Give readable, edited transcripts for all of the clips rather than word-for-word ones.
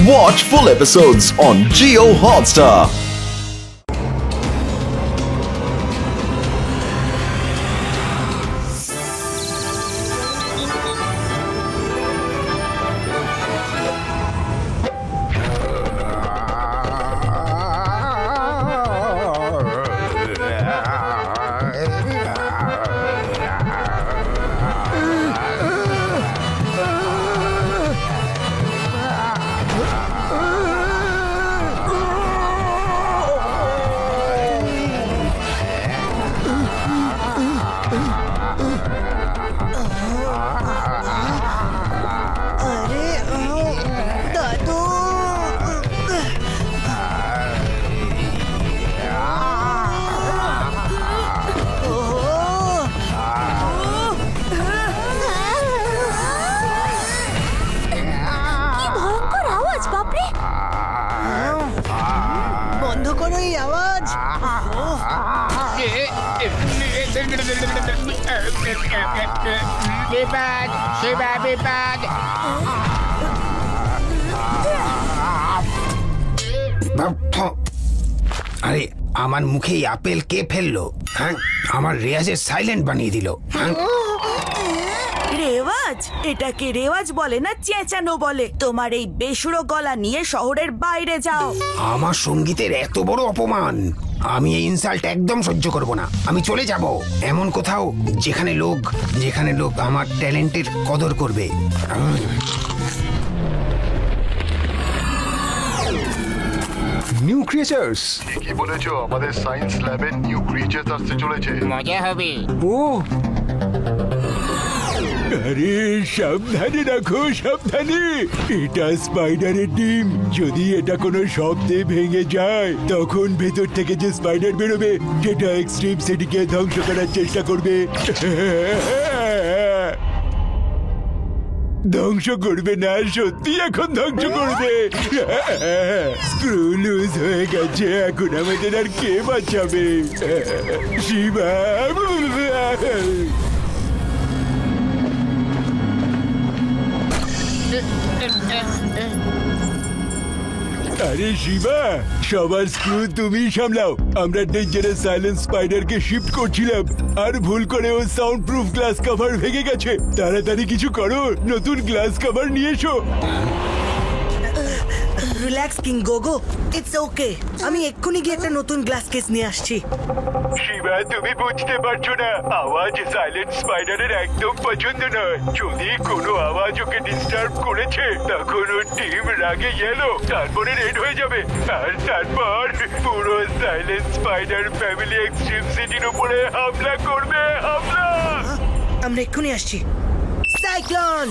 Watch full episodes on Jio Hotstar. আরে আমার মুখে আপেল কে ফেললো? হ্যাঁ, আমার রেওয়াজের সাইলেন্ট বানিয়ে দিল। রেওয়াজ? এটাকে রেওয়াজ বলে না চেঁচানো বলে। তোমার এই বেসুরো গলা নিয়ে শহরের বাইরে যাও। আমার সঙ্গীতের এত বড় অপমান, আমি এই ইনসাল্ট একদম সহ্য করব না। আমি চলে যাব এমন কোথাও যেখানে লোক আমার ট্যালেন্টের কদর করবে। নিউ ক্রিয়েচার্স কি বলেছো? আমাদের সায়েন্স ল্যাবে নিউ ক্রিয়েচার্স আসতে চলেছে। মজা হবে। ও আরে সাবধানে রাখো, সাবধানে। এটা স্পাইডারের ডিম। যদি এটা কোনো শব্দে ভেঙে যায় তখন ভেতর থেকে যে স্পাইডার বেরোবে সেটা এক্সট্রিম সিটিকে ধ্বংস করার চেষ্টা করবে। ধ্বংস করবে না, সত্যি এখন ধ্বংস করবে। স্ক্রু লুজ হয়ে গেছে, এখন আমাদের আর কে বাঁচাবে? শিবা, আরে শিবা, সবার স্ক্রু তুমি সামলাও। আমরা ডেঞ্জারাস সাইলেন্স স্পাইডারকে শিফট করছিলাম আর ভুল করে ও সাউন্ড প্রুফ গ্লাস কভার ভেঙে গেছে। তাড়াতাড়ি কিছু করো, নতুন গ্লাস কভার নিয়ে এসো। রিল্যাক্স কিং গোগো, ইটস ওকে। আমি এক্ষুনি গিয়ে একটা নতুন গ্লাস কেস নিয়ে আসছি। শিবা, তুমি বুঝতে পারছো না, আওয়াজ সাইলেন্ট স্পাইডারের একদম পছন্দ নয়। যদি কোনো আওয়াজ ওকে ডিস্টার্ব করেছে তখন ওর টিম রাগে গেলো, তারপরে রেড হয়ে যাবে। আর তারপর পুরো সাইলেন্ট স্পাইডার ফ্যামিলি এক্সট্রিম সিটির উপরে হামলা করবে। হামলা! আমরা এক্ষুনি আসছি। সাইক্লোন!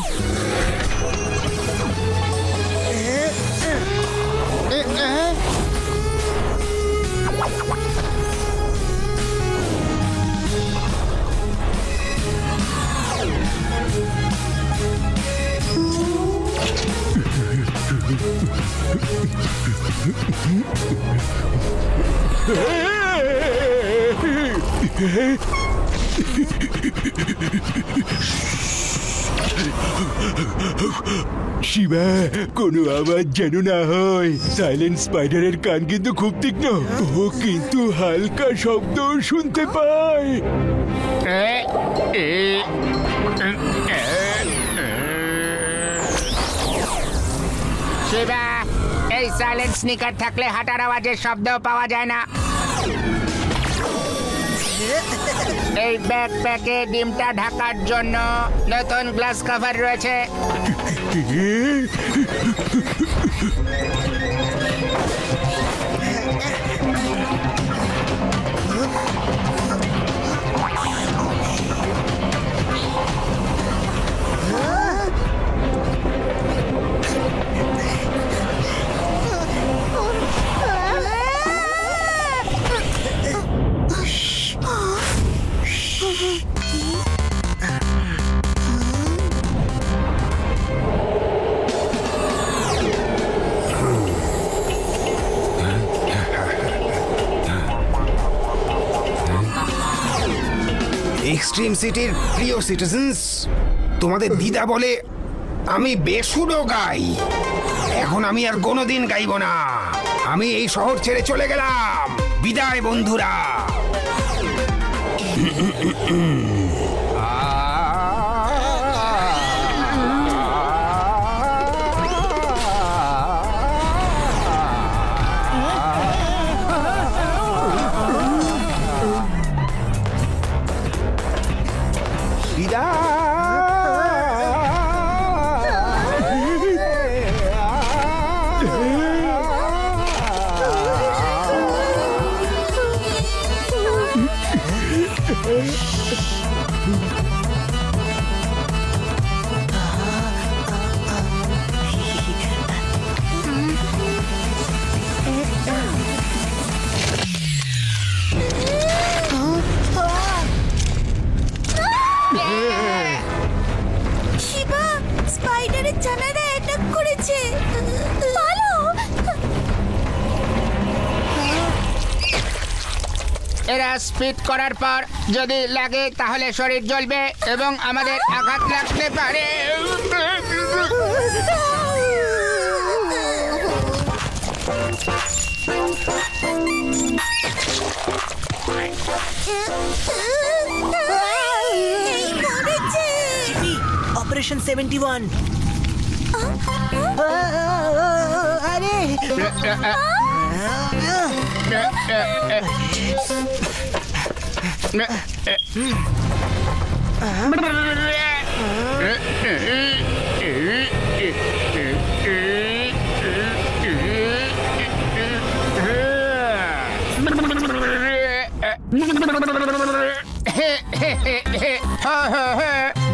শিবা, কোনো আওয়াজ যেন না হয়। সাইলেন্ট স্পাইডারের কান কিন্তু খুব তীক্ষ্ণ, ও কিন্তু হালকা শব্দ শুনতে পায়। শিবা, এই সাইলেন্ট স্নিকার থাকলে হাঁটার আওয়াজের শব্দ পাওয়া যায় না। এই ব্যাকপ্যাকে ডিমটা ঢাকার জন্য নতুন গ্লাস কভার রয়েছে। এক্সট্রিম সিটির প্রিয় সিটিজেন্স, তোমাদের দিদা বলে আমি বেসুরো গাই। এখন আমি আর কোনোদিন গাইব না। আমি এই শহর ছেড়ে চলে গেলাম। বিদায় বন্ধুরা। শিবা, স্পাইডারের ছানারা অ্যাটাক করেছে। পালো। এরা স্পিড করার পর যদি লাগে তাহলে শরীর জ্বলবে এবং আমাদের আঘাত লাগতে পারে। অপারেশন 71। আরে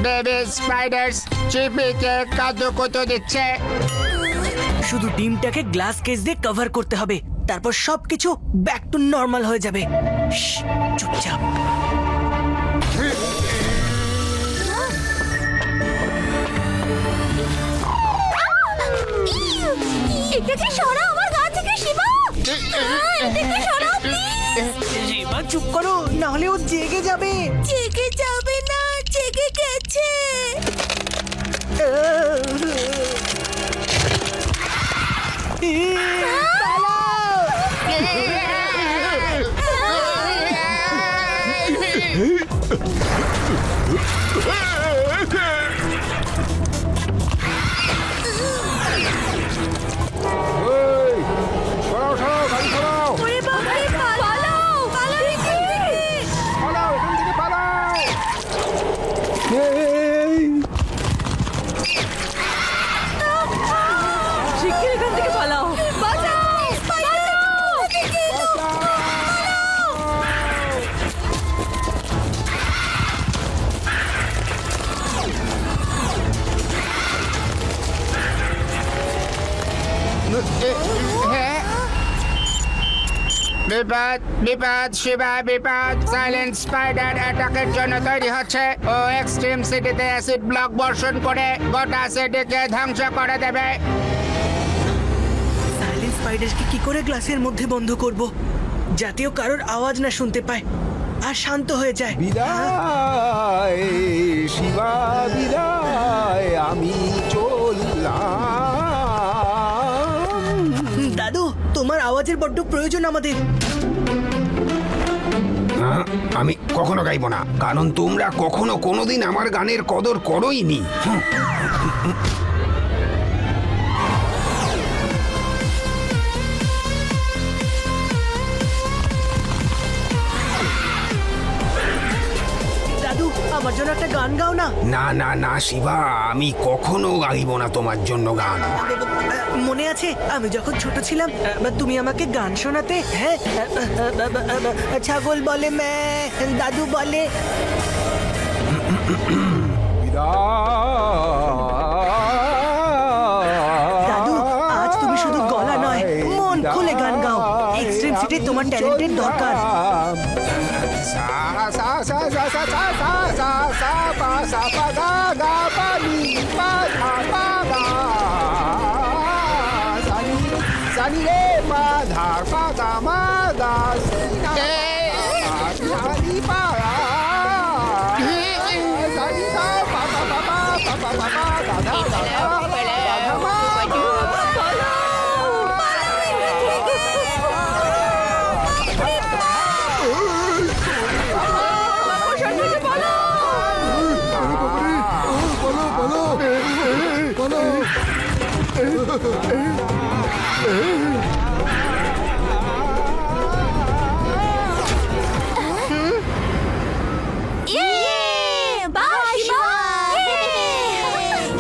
বেবি স্পাইডার্স চিপিকে কাদুকুতু দিচ্ছে। শুধু ডিমটাকে গ্লাস কেস দিয়ে কভার করতে হবে, তারপর সবকিছু ব্যাক টু নরমাল হয়ে যাবে। শ্শ্, চুপচাপ। এটাকে সরাও আমার গা থেকে, শিবা। এটাকে সরাও প্লিজ। শিবা চুপ করো, না হলে ও জেগে যাবে। জেগে যাবে না, জেগে গেছে। ওরে বাবা, পালাও, পালাও এখান থেকে। শিগগির এখান থেকে পালাও। বাঁচাও, পালাও থেকে বিপদ বিপদ শিবা বিপদ। সাইলেন্ট স্পাইডার অ্যাটাকের জন্য তৈরি হচ্ছে। ও এক্সট্রিম সিটিতে অ্যাসিড ব্লক বর্ষণ করে গোটা সিটিকে ধ্বংস করে দেবে। সাইলেন্ট স্পাইডারকে কি করে গ্লাসের মধ্যে বন্ধ করব, যাতেও কারোর আওয়াজ না শুনতে পায় আর শান্ত হয়ে যায়? বিদায় শিবা, বিদায়, আমি চললাম। দাদু, তোমার আওয়াজের বড্ড প্রয়োজন আমাদের। আমি কখনো গাইব না, কারণ তোমরা কখনো কোনোদিন আমার গানের কদর করোইনি। দাদু, আমার জন্য একটা গান গাও না। না না না শিবা, আমি কখনো গাইব না তোমার জন্য গান। মনে আছে আমি যখন ছোট ছিলাম তুমি আমাকে গান শোনাতে? হ্যাঁ, ছাগল বলে ম্যা, দাদু বলে। দাদু, আজ তুমি শুধু গলা নয়, মন খুলে গান গাও। এক্সট্রিম সিটি তোমার ট্যালেন্টের দরকার।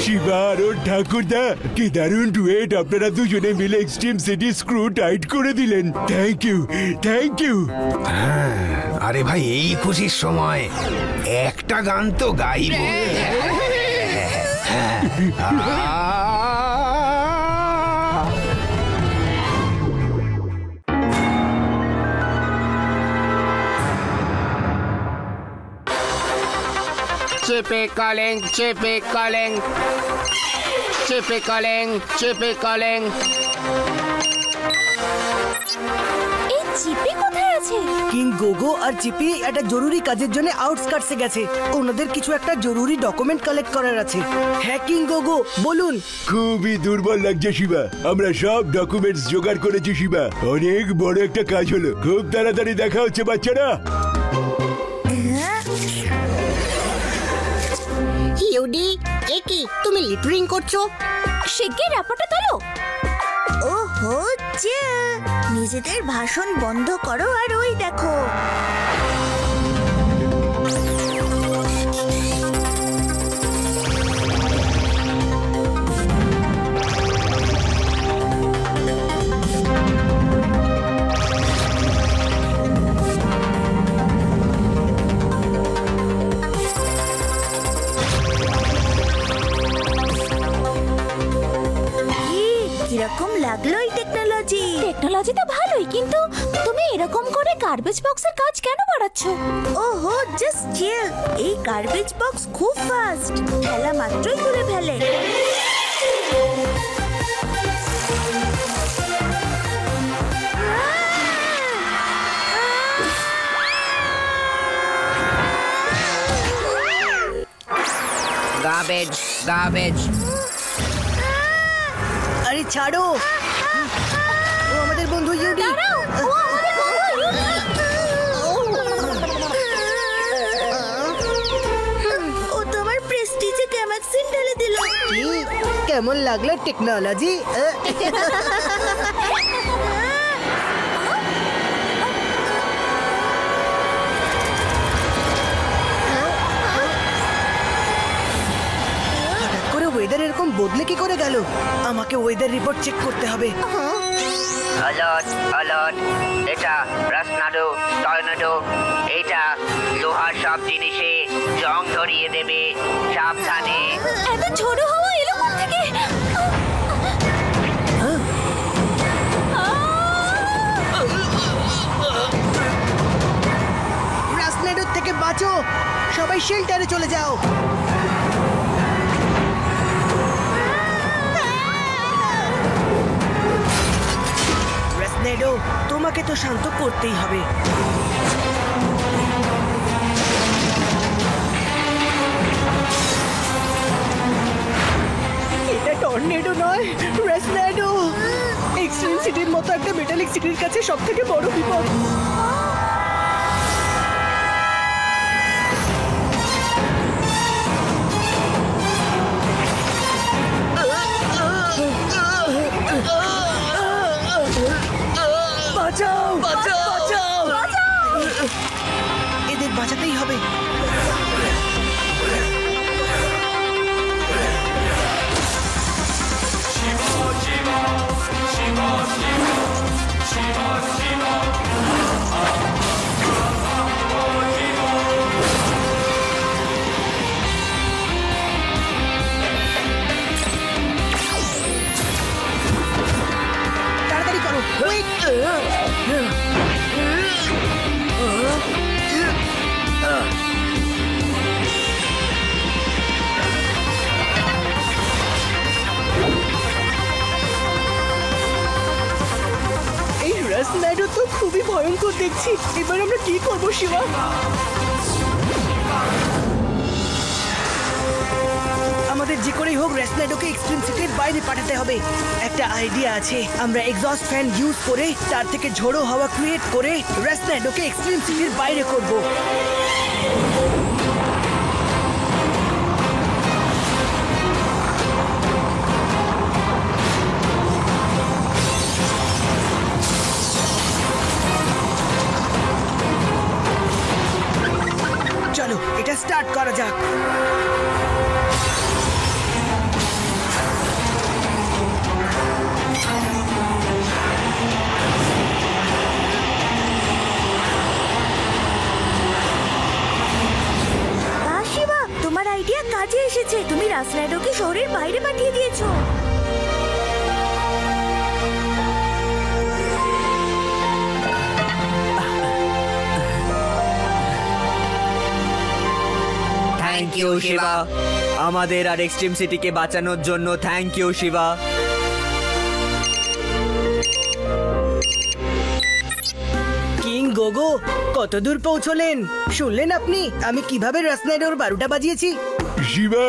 শিবা আর ওর ঠাকুরদা, কি দারুণ ডুয়েট আপনারা দুজনে মিলে এক্সট্রিম সিটি স্ক্রু টাইট করে দিলেন। Thank you, thank you. আরে ভাই, এই খুশির সময় একটা গান তো গাইব। Chippy calling, Chippy calling, Chippy calling, Chippy calling. এই চিপি কোথায় আছে? কিং গোগো আর চিপি একটা জরুরি কাজের জন্য আউটস্কার্টসে গেছে। ওনাদের কিছু একটা জরুরি ডকুমেন্ট কালেক্ট করার আছে। হ্যাঁ কিং গোগো, বলুন। খুবই দুর্বল লাগছে শিবা, আমরা সব ডকুমেন্টস জোগাড় করেছি শিবা। অনেক বড় একটা কাজ হলো, খুব তাড়াতাড়ি দেখা হচ্ছে বাচ্চারা। ইউডি, এ কি তুমি লিটারিং করছো? শিগগির রাপোর্টে তোলো। ওহো, নিজেদের ভাষণ বন্ধ করো আর ওই দেখো। কিরকম লাগলো এই টেকনোলজি? টেকনোলজি তো ভালোই, কিন্তু তুমি এরকম করে গার্বেজ বক্সের কাজ কেন বাড়াচ্ছ? ওহো, জাস্ট চিল। এই গার্বেজ বক্স খুব ফাস্ট, ফেলা মাত্রই তুলে ফেলে। Garbage, garbage. আরে ছাড়ো, ও আমাদের বন্ধু ইউডি। ও তো আমার প্রেস্টিজে ক্যামাক্সিন ঢেলে দিল। কেমন লাগলো টেকনোলজি? ওয়েদার এরকম বদলে কি করে গেল? আমাকে ওয়েদার রিপোর্ট চেক করতে হবে। অলট অলট, এটা রাসনাডো টর্নেডো, এটা লোহার সব জিনিসে জং ধরিয়ে দেবে, সাবধানে। এত ঝোড়ো হাওয়া এলো কোথা থেকে? রাসনাডোর থেকে বাঁচো, সবাই শেল্টারে চলে যাও। নেডো, তোমাকে তো শান্ত করতেই হবে। এটা টর্নেডো নয়, রাসনাডো। এক্সট্রিম সিটির মতো একটা মেটালিক সিটির কাছে সবথেকে বড় বিপদ। বাঁচাও, বাঁচাও, বাঁচাও! এদের বাঁচাতেই হবে। তাড়াতাড়ি করো, কুইক! এই রাসনাডো তো খুবই ভয়ঙ্কর দেখছি। এবার আমরা কি করবো শিবা? আমাদের যে করেই হোক রাসনাডোকে এক্সট্রিম সিটির বাইরে পাঠাতে হবে। একটা আইডিয়া আছে, আমরা এক্সস্ট ফ্যান ইউজ করে তার থেকে ঝোড়ো হাওয়া ক্রিয়েট করে রাসনাডোকে এক্সট্রিম সিটির বাইরে করব। মারা যাক। শিবা, তোমার আইডিয়া কাজে এসেছে। তুমি রাস্নাডোকে শহরের বাইরে পাঠিয়ে দিয়েছো। থ্যাংক ইউ শিবা, আমাদের আর এক্সট্রিম সিটিকে বাঁচানোর জন্য থ্যাংক ইউ শিবা। কিং গোগো কত দূর পৌঁছলেন শুনলেন আপনি? আমি কিভাবে রাস্নাডোর বারোটা বাজিয়েছি। শিবা,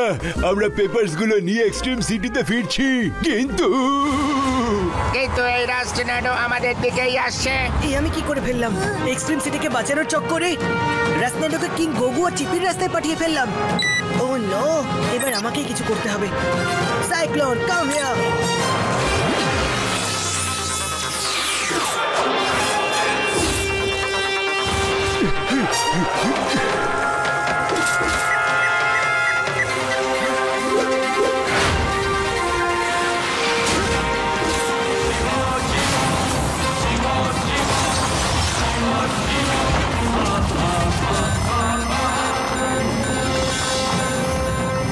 আমরা পেপারস গুলো নিয়ে এক্সট্রিম সিটিতে ফিরছি, কিন্তু কিন্তু এই রাস্টনাডো আমাদের দিকেই আসছে। এই আমি কি করে ফেললাম? এক্সট্রিম সিটিকে বাঁচানোর চক্করে রাস্নাডোকে কিং গোগো আর চিপির রাস্তায় পাঠিয়ে ফেললাম। ও নো, এবার আমাকেই কিছু করতে হবে। Cyclone come here.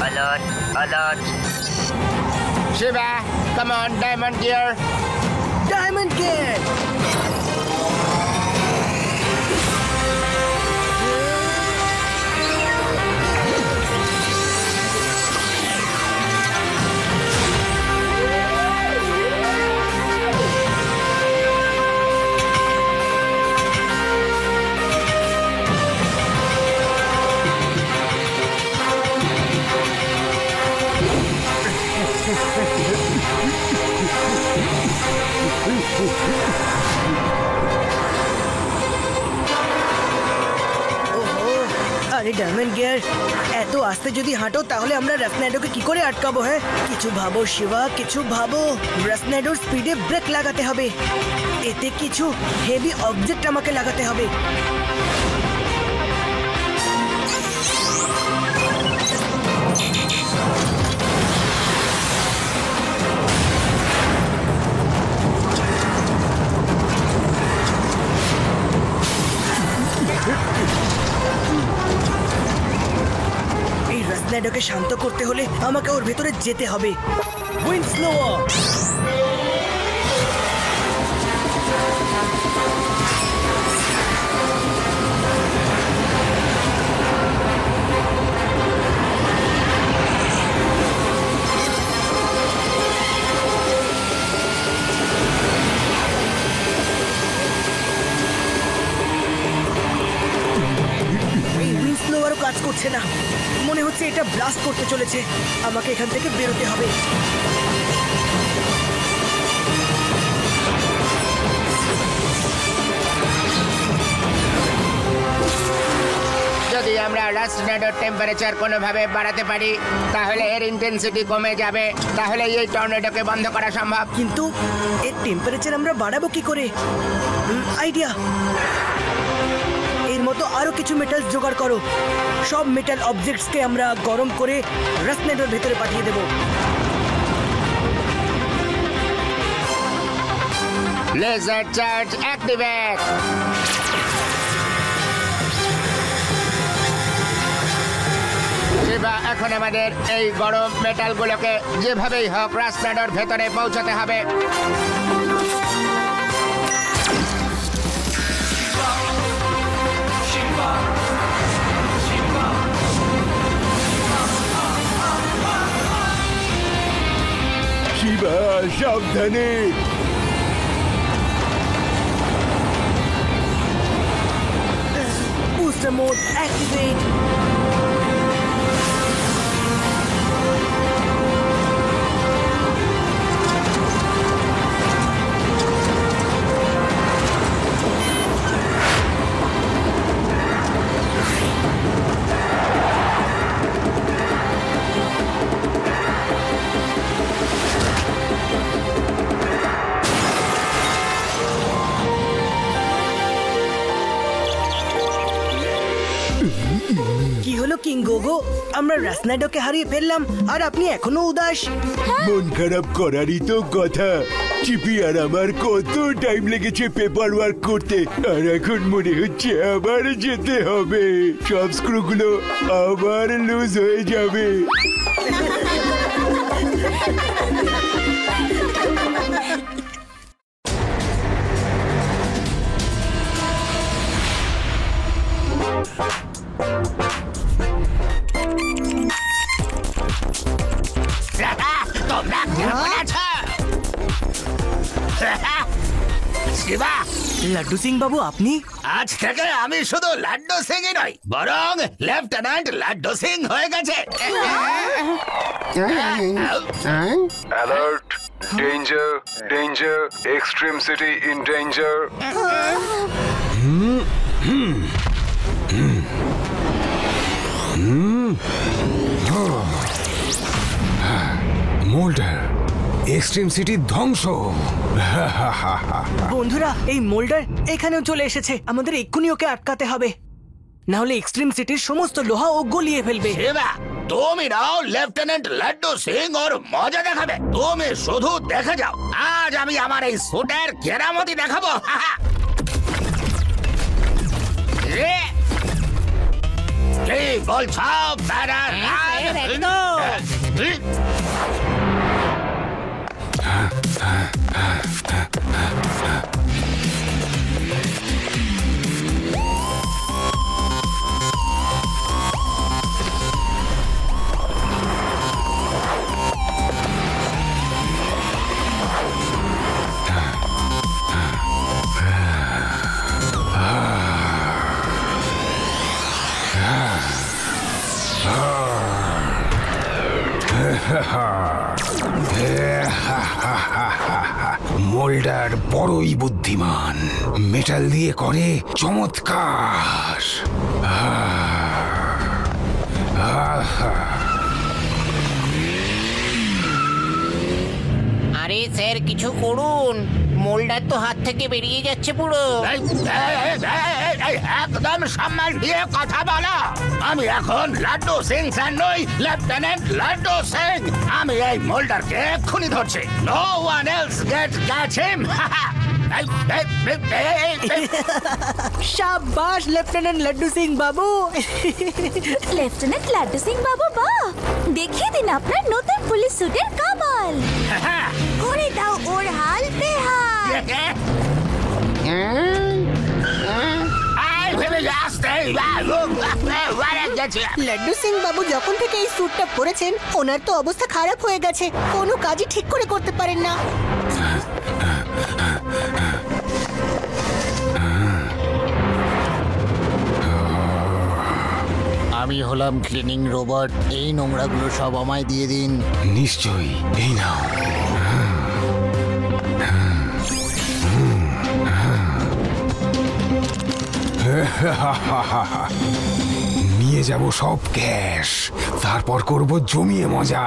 Alert, alert. Shiva, come on, Diamond Gear. Diamond gate. আরে ডায়মন্ড গিয়ার, এত আস্তে যদি হাঁটো তাহলে আমরা রাস্নাডোকে কি করে আটকাবো? হ্যাঁ, কিছু ভাবো শিবা, কিছু ভাবো। রাস্নাডোর স্পিডে ব্রেক লাগাতে হবে। এতে কিছু হেভি অবজেক্ট আমাকে লাগাতে হবে। এই রাস্নাডোকে শান্ত করতে হলে আমাকে ওর ভেতরে যেতে হবে। Wind slower. কাজ করছে না, মনে হচ্ছে এটা ব্লাস্ট করতে চলেছে। আমাকে এখান থেকে বেরোতে হবে। যদি আমরা রাস্টনাডোর টেম্পারেচার কোনোভাবে বাড়াতে পারি তাহলে এর ইন্টেন্সিটি কমে যাবে, তাহলে এই টর্নেডোকে বন্ধ করা সম্ভব। কিন্তু এর টেম্পারেচার আমরা বাড়াবো কি করে? আইডিয়া, এর মতো আরো কিছু মেটালস জোগাড় করো। সব মেটাল অবজেক্টসকে আমরা গরম করে রাস্টনাডোর ভেতরে পাঠিয়ে দেব। Laser charge activate. শিবা, এখন আমাদের এই গরম মেটালগুলোকে যেভাবেই হোক রাস্টনাডোর ভেতরে পৌঁছাতে হবে। শিবা, সাবধানে। Booster mode activate. কিং গোগো, আমরা রাসনাডোকে হারিয়ে ফেললাম আর আপনি এখনো উদাস। মন খারাপ করারই তো কথা। চিপি আর আমার কত টাইম লেগেছে পেপার ওয়ার্ক করতে, আর এখন মনে হচ্ছে আবার যেতে হবে। সব স্ক্রুগুলো আবার লুজ হয়ে যাবে। তোমরা কেমন আছো? শিবা, লাড্ডু সিং বাবু আপনি? আজ থেকে আমি শুধু লাড্ডু সিংই নই, বরং লেফটেন্যান্ট লাড্ডু সিং হয়ে গেছে। Alert! Danger! Danger! Extreme City in danger! মোল্ডার, এক্সট্রিম সিটি ধ্বংস। বন্ধুরা, এই মোল্ডার এখানেও চলে এসেছে। আমাদের এক্ষুনি ওকে আটকাতে হবে, না হলে এক্সট্রিম সিটির সমস্ত লোহা ও গলিয়ে ফেলবে। শিবা, তুমি নাও লেফটেন্যান্ট লাড্ডু সিং ওর মজা দেখাবে। তুমি শুধু দেখে যাও, আজ আমি আমার এই স্যুটের কেরামতি দেখাবো। কি বলছো? মোল্ডার বড়ই বুদ্ধিমান, মেটাল দিয়ে করে চমৎকার। আরে স্যার, কিছু করুন, মোল্ডার তো হাত থেকে বেরিয়ে যাচ্ছে পুরো। একদম সম্মান দিয়ে কথা বলো। আমি এখন লাড্ডু সিং স্যার নই, লেফটেন্যান্ট লাড্ডু সিং। আমি এই মোল্ডারকে এক্ষুনি ধরছি। নো ওয়ান এলস গেটস হিম। শাবাশ লেফটেন্যান্ট লাড্ডু সিং বাবু। লেফটেন্যান্ট লাড্ডু সিং বাবু, বাহ! দেখিয়ে দিন আপনার নতুন পুলিশ স্যুটের কামাল। করে দাও ওর হাল বেহাল। লাড্ডু সিং বাবু যখন থেকে এই স্যুটটা পরেছেন, ওনার তো অবস্থা খারাপ হয়ে গেছে। কোনো কাজই ঠিক করে করতে পারেন না। আমি হলাম ক্লিনিং রোবট, এই নোংরাগুলো সব আমায় দিয়ে দিন। নিশ্চয়ই, এই নাও। নিয়ে যাব সব ক্যাশ, তারপর করব জমিয়ে মজা।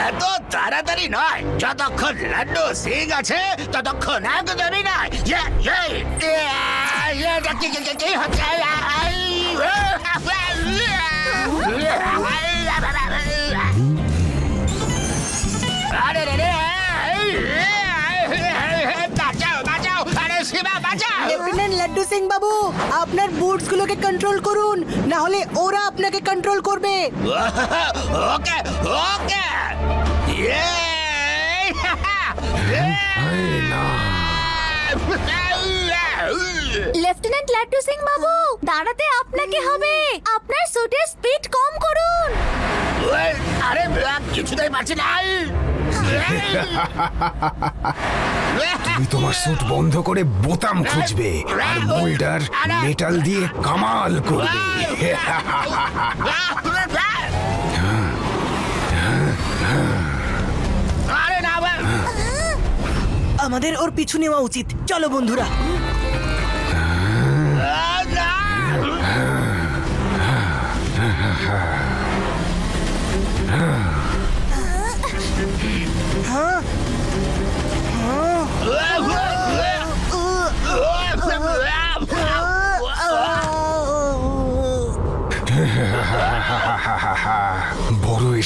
এত তাড়াতাড়ি নয়, যতক্ষণ লাড্ডু সিং আছে ততক্ষণ একদমই নয়। কি হচ্ছে? আরে রে, বাঁচাও বাঁচাও, আরে শিবা বাঁচাও। লেফটেন্যান্ট লাড্ডু সিং বাবু, আপনার বুটস গুলোকে কন্ট্রোল করুন, না হলে ওরা আপনাকে কন্ট্রোল করবে। ওকে ওকে। লেফটেন্যান্ট লাড্ডু সিং বাবু, দাঁড়াতে আপনাকে হবে। আপনার স্যুটের স্পিড কম করুন। আরে কিছুতেই পারছি না। তুমি তোমার স্যুট বন্ধ করে বোতাম খুঁজবে, আর মোল্ডার মেটাল দিয়ে কামাল করবে। আমাদের ওর পিছু নেওয়া উচিত। চলো বন্ধুরা।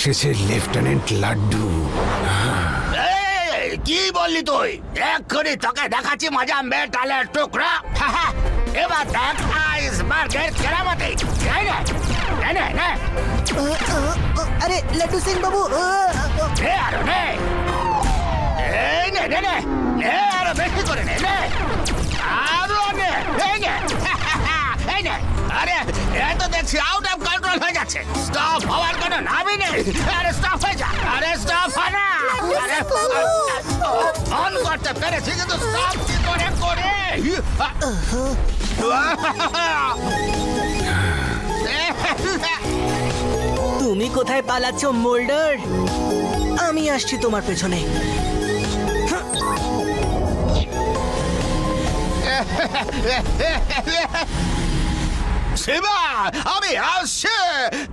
এসেছে লেফটেন্যান্ট লাড্ডু। কি বললি তুই? এক্ষুনি তোকে দেখাচ্ছি মজা মেটালের টুকরা। এবার দেখ আইসবার্গের কেরামতি। আরে লাড্ডু সিং বাবু, আরো নে, আরো বেশি করে নে, আরো নে, আরে এ তো দেখছি আউট অফ কন্ট্রোল হয়ে যাচ্ছে। স্টপ হওয়ার কোনো নামই নেই। আরে স্টপ হয়ে যা, আরে স্টপ হয় না। আরে অন করতে পেরেছি কিন্তু স্টপ কি করে করে? তুমি কোথায় পালাচ্ছ মোল্ডার? আমি আসছি তোমার পেছনে। শিবা, আমি আসছি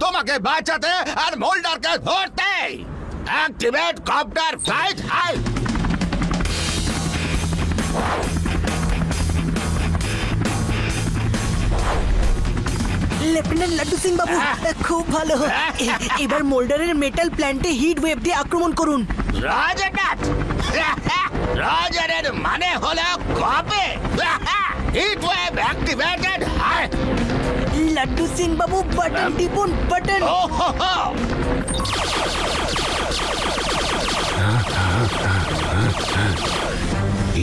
তোমাকে বাঁচাতে আর মোল্ডারকে ধরতে। Activate copter flight high. Lieutenant Laddu Singh babu, খুব ভালো। এবার মোল্ডারের মেটাল প্ল্যান্টে হিট ওয়েভ দিয়ে আক্রমণ করুন। Roger that. রজারের মানে হলো copy. Heat wave activated high. Laddu Singh babu, button টিপুন, বাটন।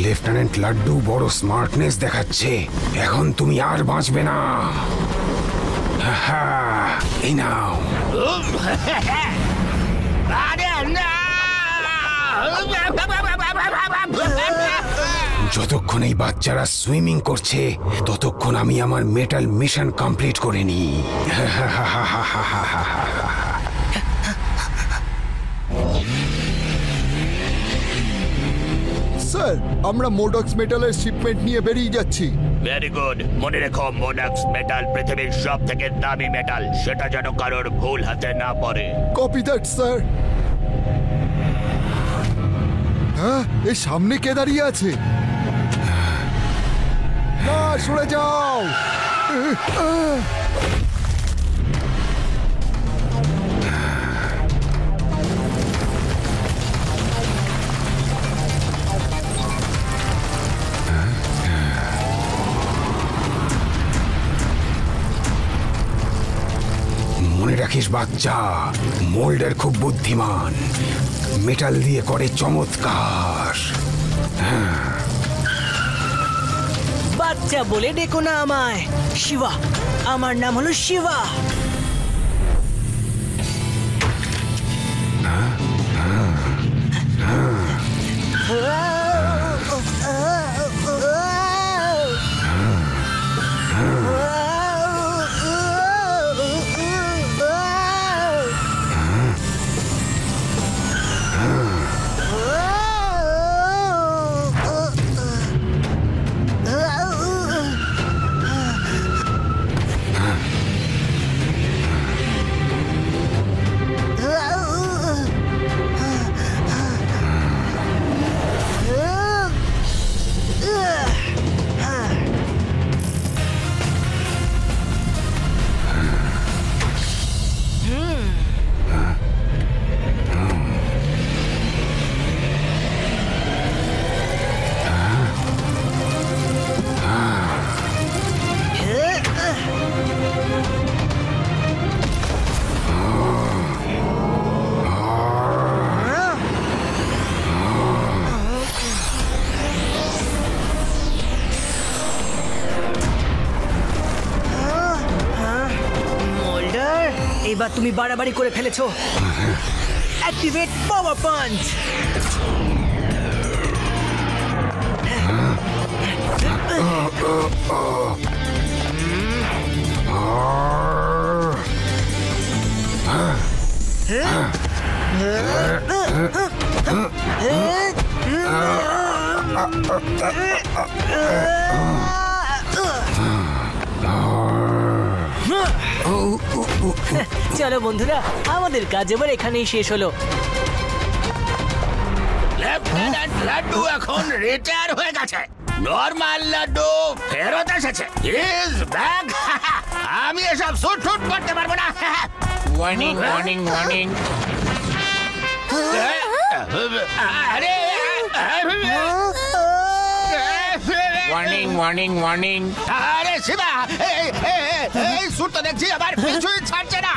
লেফটেন্যান্ট লাড্ডু বড় স্মার্টনেস দেখাচ্ছে। এখন তুমি আর বাঁচবে না। এই নাও। যতক্ষণ এই বাচ্চারা সুইমিং করছে ততক্ষণ আমি আমার মেটাল মিশন কমপ্লিট করে নি। স্যার, আমরা মোডক্স মেটালের শিপমেন্ট নিয়ে বেরিয়ে যাচ্ছি। Very good. মনে রেখো, মোডাক্স মেটাল পৃথিবীর সব থেকে দামি মেটাল। সেটা যেন কারোর ভুল হাতে না পড়ে। Copy that sir. হ্যাঁ, এই সামনে কে দাঁড়িয়ে আছে? না, সরে যাও। মনে রাখিস বাচ্চা, মোল্ডার খুব বুদ্ধিমান। মেটাল দিয়ে করে চমৎকার। বাচ্চা বলে ডেকো না আমায়। শিবা, আমার নাম হলো শিবা। এবার তুমি বাড়াবাড়ি করে ফেলেছো। অ্যাক্টিভেট পাওয়ার পাঞ্চ। চলো বন্ধুরা, আমাদের কাজ এবার এখানেই শেষ হলো। লেফটেন্যান্ট লাড্ডু এখন রিটায়ার হয়ে গেছে। নরমাল লাড্ডু ফেরত এসেছে। Is back. আমি এসব শুট শুট করতে পারবো না। Warning warning warning warning warning warning আরে শিবা, এই সুরটা দেখছি আবার কিছুই ছাড়ছে না।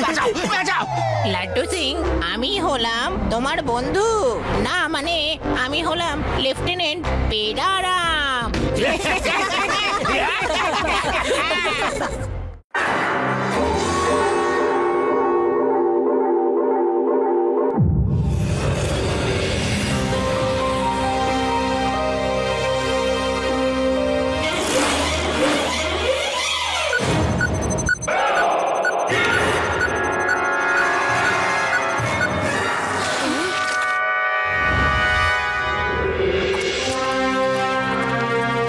বাঁচাও, বাঁচাও। লাড্ডু সিং, আমি হলাম তোমার বন্ধু, না মানে আমি হলাম লেফটেন্যান্ট পেডারাম।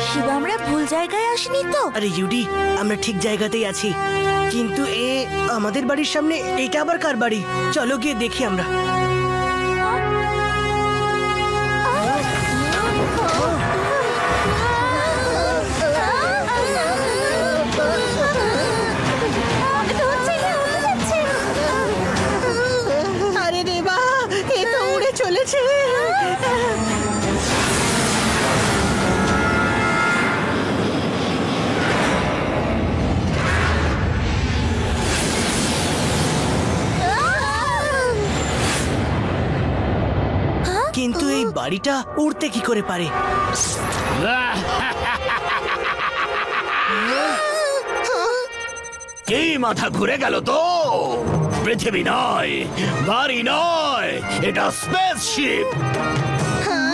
শিবা, আমরা ভুল জায়গায় আসিনি তো? আরে ইউডি, আমরা ঠিক জায়গাতেই আছি, কিন্তু আমাদের বাড়ির সামনে এটা আবার কার বাড়ি? চলো গিয়ে দেখি আমরা। আরে দেবা, এ তো উড়ে চলেছে। কিন্তু এই বাড়িটা উড়তে কি করে পারে? কি মাথা ঘুরে গেল তো? পৃথিবী নয়, বাড়ি নয়, এটা স্পেসশিপ।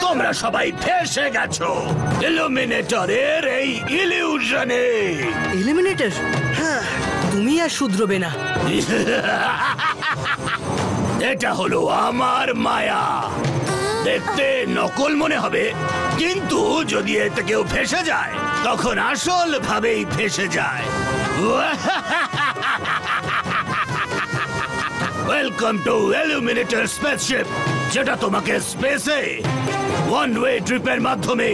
তোমরা সবাই ফেসে গেছো ইলুমিনেটরের এই ইলিউশনে। ইলিমিনেটর? হ্যাঁ, তুমি আর শুধরবে না। এটা হলো আমার মায়া। দেখতে নকল মনে হবে, কিন্তু যদি এতে কেউ ফেসে যায় তখন আসল ভাবেই ফেসে যায়। ওয়েলকাম টু ইলুমিনেটর স্পেসশিপ, যেটা তোমাকে স্পেসে ওয়ান ওয়ে ট্রিপের মাধ্যমে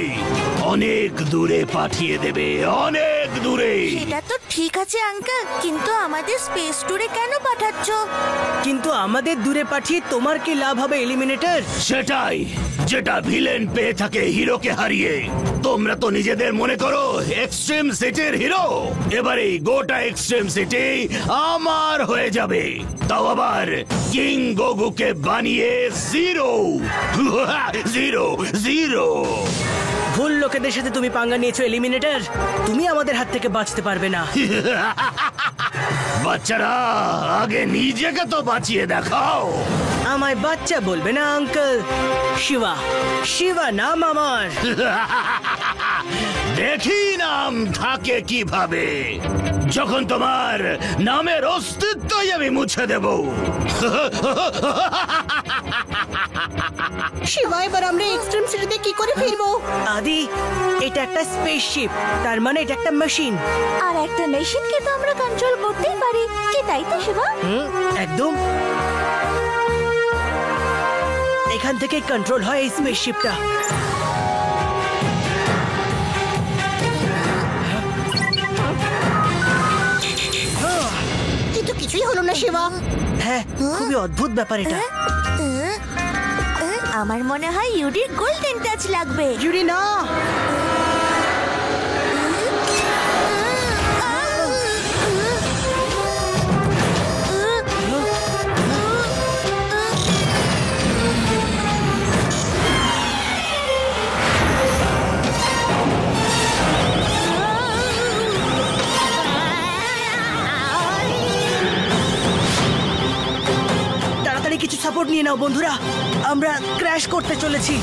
অনেক দূরে পাঠিয়ে দেবে, অনেক দূরে। সেটা তো ঠিক আছে আঙ্কেল, কিন্তু আমাদের স্পেস ট্যুরে কেন পাঠাচ্ছ? কিন্তু আমাদের দূরে পাঠিয়ে তোমার কি লাভ হবে এলিমিনেটর? সেটাই, যেটা ভিলেন পেয়ে থাকে হিরোকে হারিয়ে। তোমরা তো নিজেদের মনে করো এক্সট্রিম সিটির হিরো, এবার এই গোটা এক্সট্রিম সিটি আমার হয়ে যাবে, তাও আবার কিং গোগুকে বানিয়ে জিরো। Zero zero. ভুল লোকেদের সাথে তুমি পাঙ্গা নিয়েছো এলিমিনেটর, তুমি আমাদের হাত থেকে বাঁচতে পারবে না। বাচ্চারা, আগে নিজেকে তো বাঁচিয়ে দেখাও। আমায় বাচ্চা বলবে না আঙ্কেল, শিবা, শিবা নাম আমার। দেখি নাম থাকে কিভাবে, যখন তোমার নামের অস্তিত্বই আমি মুছে দেব। শিবা, এবার আমরা এক্সট্রিম সিটিতে কি করে ফিরবো? আদি, এটা একটা স্পেসশিপ, তার মানে এটা একটা মেশিন। আর একটা মেশিনকে তো আমরা কন্ট্রোল করতেই পারি, কি তাই তো শিবা? একদম। এখান থেকে কন্ট্রোল হয় এই স্পেসশিপটা। কিন্তু কিছুই হলো না শিবা। হ্যাঁ, খুবই অদ্ভুত ব্যাপার এটা। আমার মনে হয় ইউডির গোল্ডেন টাচ লাগবে। ইউডি না, তাড়াতাড়ি কিছু সাপোর্ট নিয়ে নাও বন্ধুরা, আমরা ক্র্যাশ করতে চলেছি।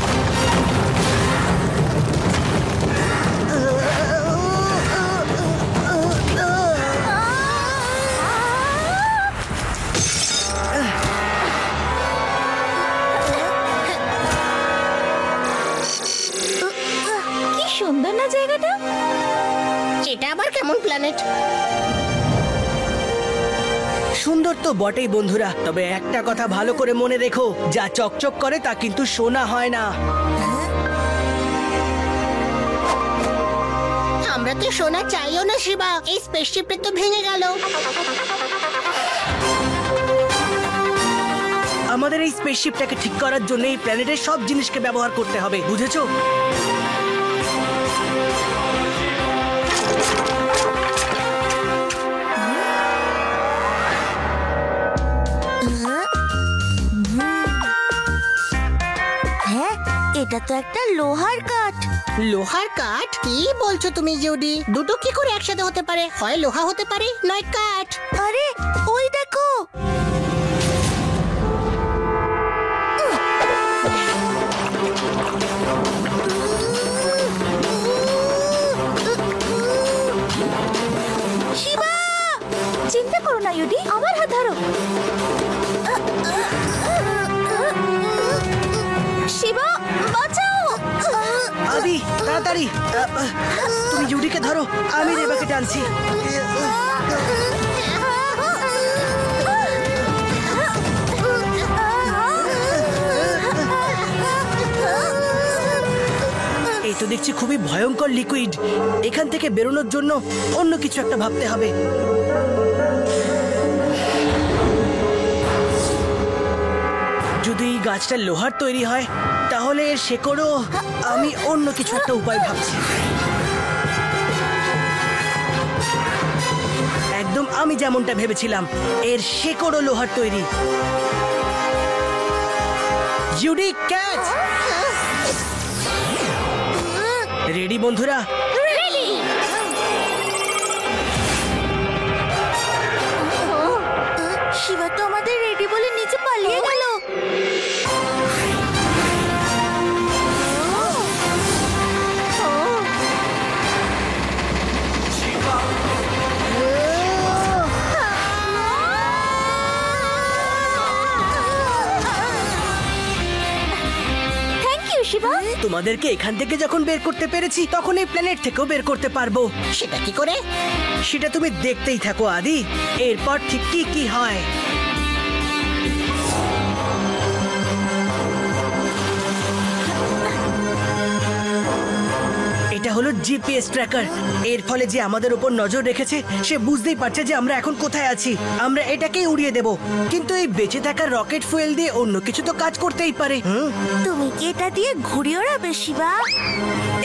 কি সুন্দর না জায়গাটা? এটা আবার কেমন প্ল্যানেট? সুন্দর তো বটেই বন্ধুরা, তবে একটা কথা ভালো করে মনে রেখো, যা চকচক করে তা কিন্তু সোনা হয় না। আমরা তো সোনা চাইও না শিবা, এই স্পেসশিপটা তো ভেঙে গেল। আমাদের এই স্পেসশিপটাকে ঠিক করার জন্য এই প্ল্যানেটের সব জিনিসকে ব্যবহার করতে হবে, বুঝেছো? হ্যাঁ, এটা তো একটা লোহার কাঠ। লোহার কাঠ? কি বলছো তুমি জুডি? দুটো কি করে একসাথে হতে পারে? হয় লোহা হতে পারে, নয় কাঠ। আরে ওই দেখো, শিবা! চিন্তা করো না ইউডি, আমার হাত ধরো। শিবা, বাঁচাও! আদি, তাড়াতাড়ি! তুমি জুডিকে ধরো, আমি রেবাকে টানছি। এই তো দেখছি খুবই ভয়ঙ্কর লিকুইড। এখান থেকে বেরোনোর জন্য অন্য কিছু একটা ভাবতে হবে। যদি এই গাছটা লোহার তৈরি হয় তাহলে এর শেকড়ও, আমি অন্য কিছু একটা উপায় ভাবছি। একদম আমি যেমনটা ভেবেছিলাম, এর শেকড়ও লোহার তৈরি। জুডি, ক্যাচ! রেডি বন্ধুরা? শিবা তো আমাদের রেডি বলে নিচে পালিয়ে গেল। Thank you Shiva. তোমাদেরকে এখান থেকে যখন বের করতে পেরেছি তখন এই প্ল্যানেট থেকেও বের করতে পারবো। সেটা কি করে? সেটা তুমি দেখতেই থাকো আদি, এরপর ঠিক কি কি হয়। এটা হলো জিপিএস ট্র্যাকার। এর ফলে যে আমাদের উপর নজর রেখেছে সে বুঝতেই পারছে যে আমরা এখন কোথায় আছি। আমরা এটাকেই উড়িয়ে দেব, কিন্তু এই বেঁচে থাকার রকেট ফুয়েল দিয়ে অন্য কিছু তো কাজ করতেই পারে। তুমি কি এটা দিয়ে ঘুড়ি ওড়াবে শিবা?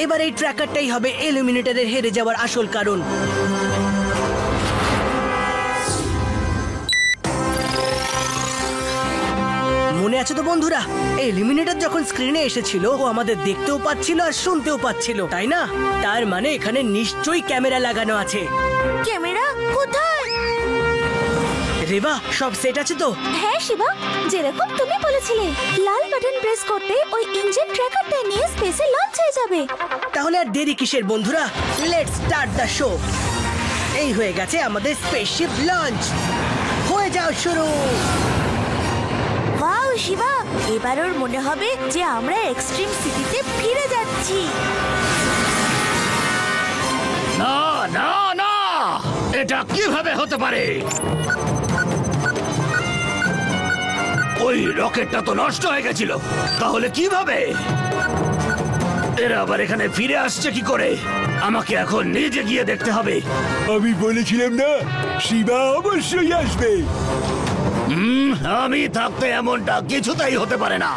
এবার এই ট্র্যাকারটাই হবে ইলুমিনেটরের হেরে যাওয়ার আসল কারণ। মনে আছে তো বন্ধুরা, এই ইলুমিনেটর যখন স্ক্রিনে এসেছিল ও আমাদের দেখতেও পাচ্ছিল আর শুনতেও পাচ্ছিল, তাই না? তার মানে এখানে নিশ্চয়ই ক্যামেরা লাগানো আছে। ক্যামেরা কোথায়? রেবা, সব সেট আছে তো? হ্যাঁ শিবা, যেরকম তুমি বলেছিলে। লাল বাটন প্রেস করতে ওই ইঞ্জিন ট্র্যাকারটা নিয়ে স্পেসে লঞ্চ হয়ে যাবে। তাহলে আর দেরি কিসের বন্ধুরা? Let's start the show. এই হয়ে গেছে আমাদের স্পেসশিপ লঞ্চ। হয়ে যাও শুরু। ওয়াও শিবা, এবার ওর মনে হবে যে আমরা এক্সট্রিম সিটিতে ফিরে যাচ্ছি। না না না, এটা কিভাবে হতে পারে? ওই রকেটটা তো নষ্ট হয়ে গেছিল, তাহলে কিভাবে? এরা আবার এখানে ফিরে আসছে কি করে? আমাকে এখন নিজে গিয়ে দেখতে হবে। আমি বলেছিলাম না, শিবা অবশ্যই আসবে। আমি থাকতে এমনটা কিছুতেই হতে পারে না।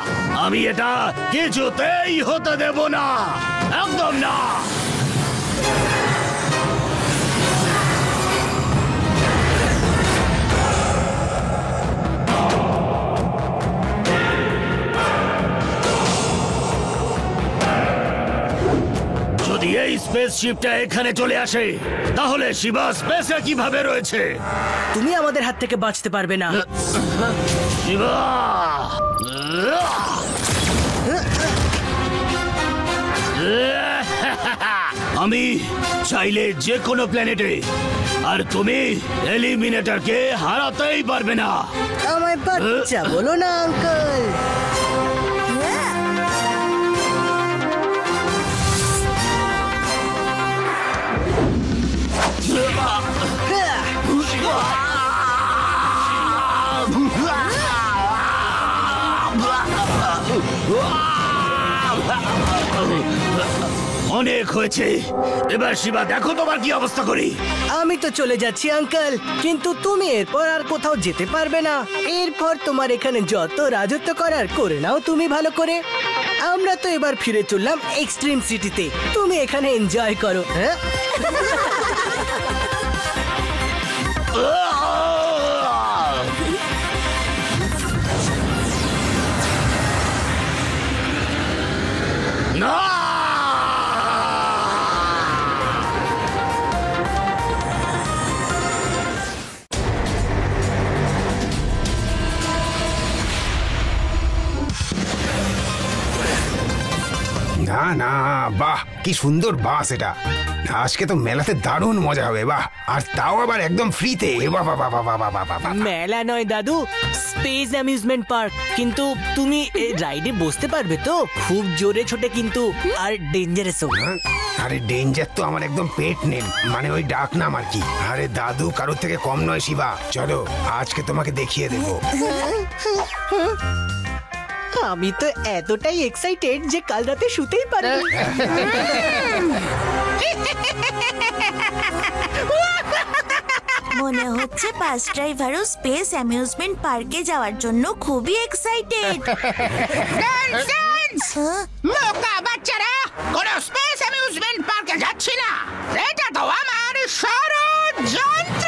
আমি এটা কিছুতেই হতে দেব না, একদম না। যদি এই স্পেসশিপটা এখানে চলে আসে তাহলে শিবা স্পেসে কিভাবে রয়েছে? তুমি আমাদের হাত থেকে বাঁচতে পারবে না। শিবা! আমি চাইলে যে কোনো প্ল্যানেটে, আর তুমি এলিমিনেটরকে হারাতেই পারবে না। আমায় বাচ্চা বলো না আঙ্কেল। অনেক হয়েছে। এবার শিবা দেখো তোমার কি অবস্থা করি। আমি তো চলে যাচ্ছি আঙ্কেল, কিন্তু তুমি এরপর আর কোথাও যেতে পারবে না। এরপর তোমার এখানে যত রাজত্ব করার করে নাও তুমি ভালো করে। আমরা তো এবার ফিরে চললাম এক্সট্রিম সিটিতে। তুমি এখানে এনজয় করো। হ্যাঁ, না না না, বাহ কি সুন্দর বাস এটা। আজকে তো মেলাতে দারুণ মজা হবে। বাহ, আর তাও আবার একদম ফ্রিতে। বাহ বাহ বাহ বাহ বাহ বাহ বাহ। মেলা নয় দাদু, স্পেস অ্যামিউজমেন্ট পার্ক। কিন্তু তুমি রাইডে বসতে পারবে তো? খুব জোরে ছোটে কিন্তু, আর ডেঞ্জারাসও। আরে ডেঞ্জার তো আমার একদম পেট নেম, মানে ওই ডাক নাম আর কি। আরে দাদু কারোর থেকে কম নয় শিবা। চলো আজকে তোমাকে দেখিয়ে দেবো। আমি তো এতটাই এক্সাইটেড যে কাল রাতে শুতেই পারি। মনে হচ্ছে বাস ড্রাইভারও স্পেস অ্যামিউজমেন্ট পার্কে যাওয়ার জন্য খুবই এক্সাইটেড। মোকা বাচ্চারা, কোনো স্পেস অ্যামিউজমেন্ট পার্কে যাচ্ছি না। এটা তো আমার ষড়যন্ত্র।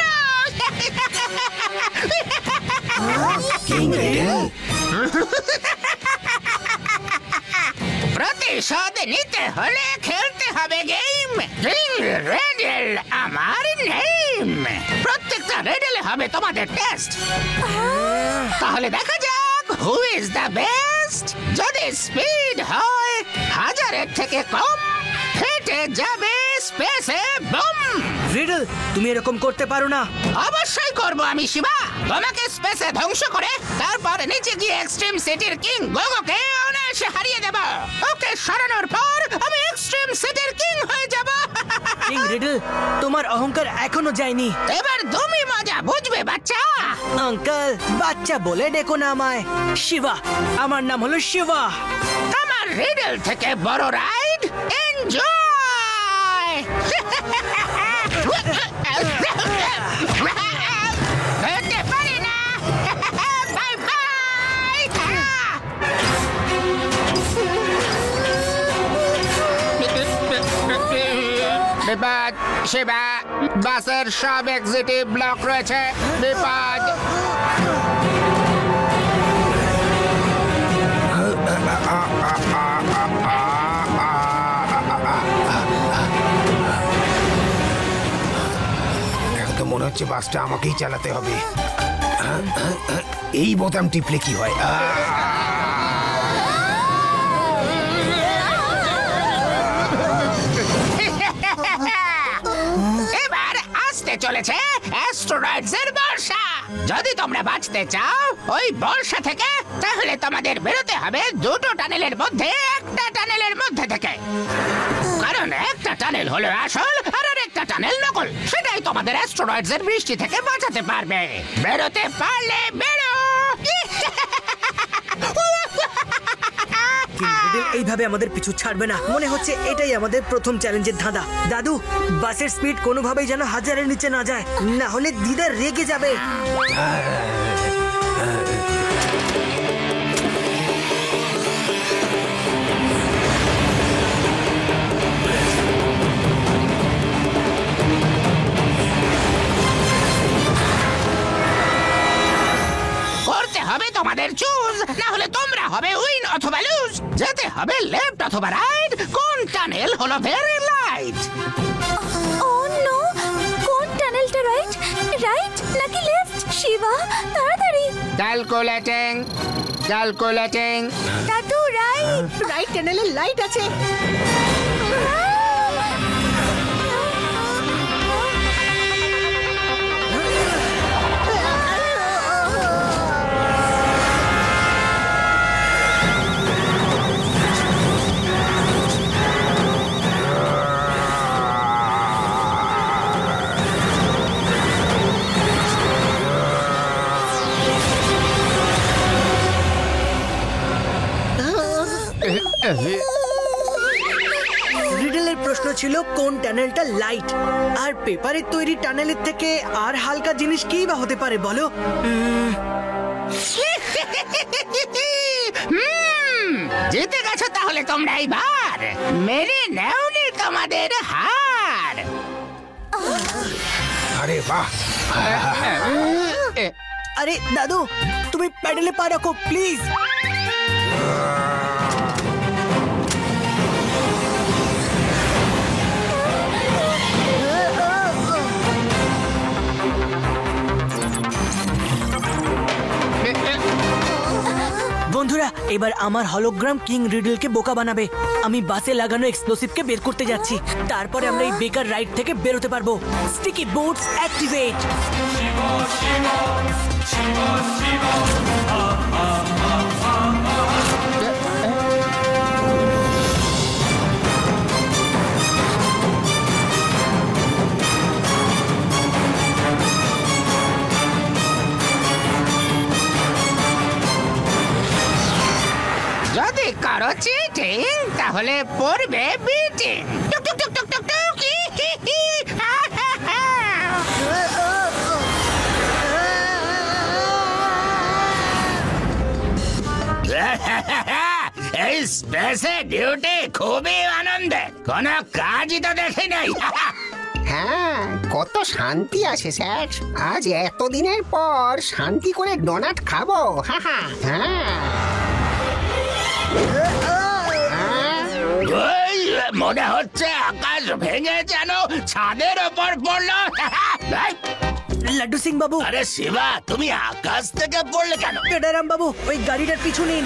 প্রতিশোধ নিতে হলে খেলতে হবে গেম। রেডেল আমার নেম। প্রত্যেকটা রেডেলে হবে তোমাদের টেস্ট। তাহলে দেখা যাক হু ইজ দ্য বেস্ট। যদি স্পিড হয় 1000-এর থেকে কম, হেঁটে যাবে স্পেসে বুম। রিডল, তুমি এরকম করতে পারো না। অবশ্যই করব আমি শিবা। তোমাকে স্পেসে ধ্বংস করে তারপর নিচে গিয়ে এক্সট্রিম সিটির কিং গোগোকে অনায়াসে হারিয়ে দেব। ওকে সরানোর পর আমি এক্সট্রিম সিটির কিং হয়ে যাব। কিং রিডল, তোমার অহংকার এখনো যায়নি। এবার তুমি মজা বুঝবে বাচ্চা। আঙ্কেল, বাচ্চা বলে ডেকো না আমায়। শিবা, আমার নাম হলো শিবা। আমার রিডল থেকে বড় রাইড এনজয়। হতে পারে না। Bye bye. বিপদ শিবা, বাসের সব এক্সিটে ব্লক রয়েছে। বিপদ। এখন তো মনে হচ্ছে বাসটা আমাকেই চালাতে হবে। এই বোতাম টিপলে কি হয়? এবার আসতে চলেছে অ্যাস্টেরয়েডস এর বর্ষা। যদি তোমরা বাঁচতে চাও ওই বর্ষা থেকে, তাহলে তোমাদের বেরোতে হবে দুটো টানেলের মধ্যে একটা টানেলের মধ্যে থেকে। কারণ একটা টানেল হলো আসল আর আরেকটা টানেল নকল। সেটাই তোমাদের অ্যাস্টেরয়েডস এর বৃষ্টি থেকে বাঁচাতে পারবে। বেরোতে পারলে বেরো। এইভাবে আমাদের পিছু ছাড়বে না। মনে হচ্ছে এটাই আমাদের প্রথম চ্যালেঞ্জের ধাঁধা। দাদু, বাসের স্পিড কোনোভাবেই যেন 1000-এর নিচে না যায়, না হলে দিদা রেগে যাবে। করতে হবে তোমাদের চুজ, না হলে তোমরা হবে উইন অথবা লুজ। যেতে হবে লেফট অথবা রাইট। কোন টানেল হলো ভেরি লাইট? ও নো, কোন টানেলটা রাইট? রাইট নাকি লেফট? শিবা, তাড়াতাড়ি। ক্যালকুলেটিং। দাদু, রাইট। রাইট টানেলে লাইট আছে। রিডলের প্রশ্ন ছিল কোন টানেলটা লাইট, আর পেপারের তৈরি টানেলের থেকে আর হালকা জিনিস কি বা হতে পারে বলো? জিতে গেছো তাহলে তোমরা এইবার, মেনে নেওনি তোমাদের হার। আরে বাহ! আরে দাদু, তুমি প্যাডেলে পা রাখো প্লিজ। বন্ধুরা, এবার আমার হলোগ্রাম কিং রিডলকে বোকা বানাবে। আমি বাসে লাগানো এক্সপ্লোসিভকে বের করতে যাচ্ছি, তারপরে আমরা এই বেকার রাইড থেকে বেরোতে পারবো। Sticky boots activate. যদি করো চিটিং তাহলে পড়বে বিটিং। টুক টুক টুক টুক টুক টুক, হি হি হি, হা হা হা। এই স্পেসে ডিউটি খুবই আনন্দের, কোনো কাজই তো দেখি নাই। হ্যাঁ, কত শান্তি আছে স্যার। আজ এতদিনের পর শান্তি করে ডোনাট খাবো। হ্যাঁ, ওই মনে হচ্ছে আকাশ ভেঙে যেন ছাদের ওপর পড়লো। লাড্ডু সিং বাবু। আরে শিবা, তুমি আকাশ থেকে পড়লে কেন? পেডারাম বাবু, ওই গাড়িটার পিছু নিন।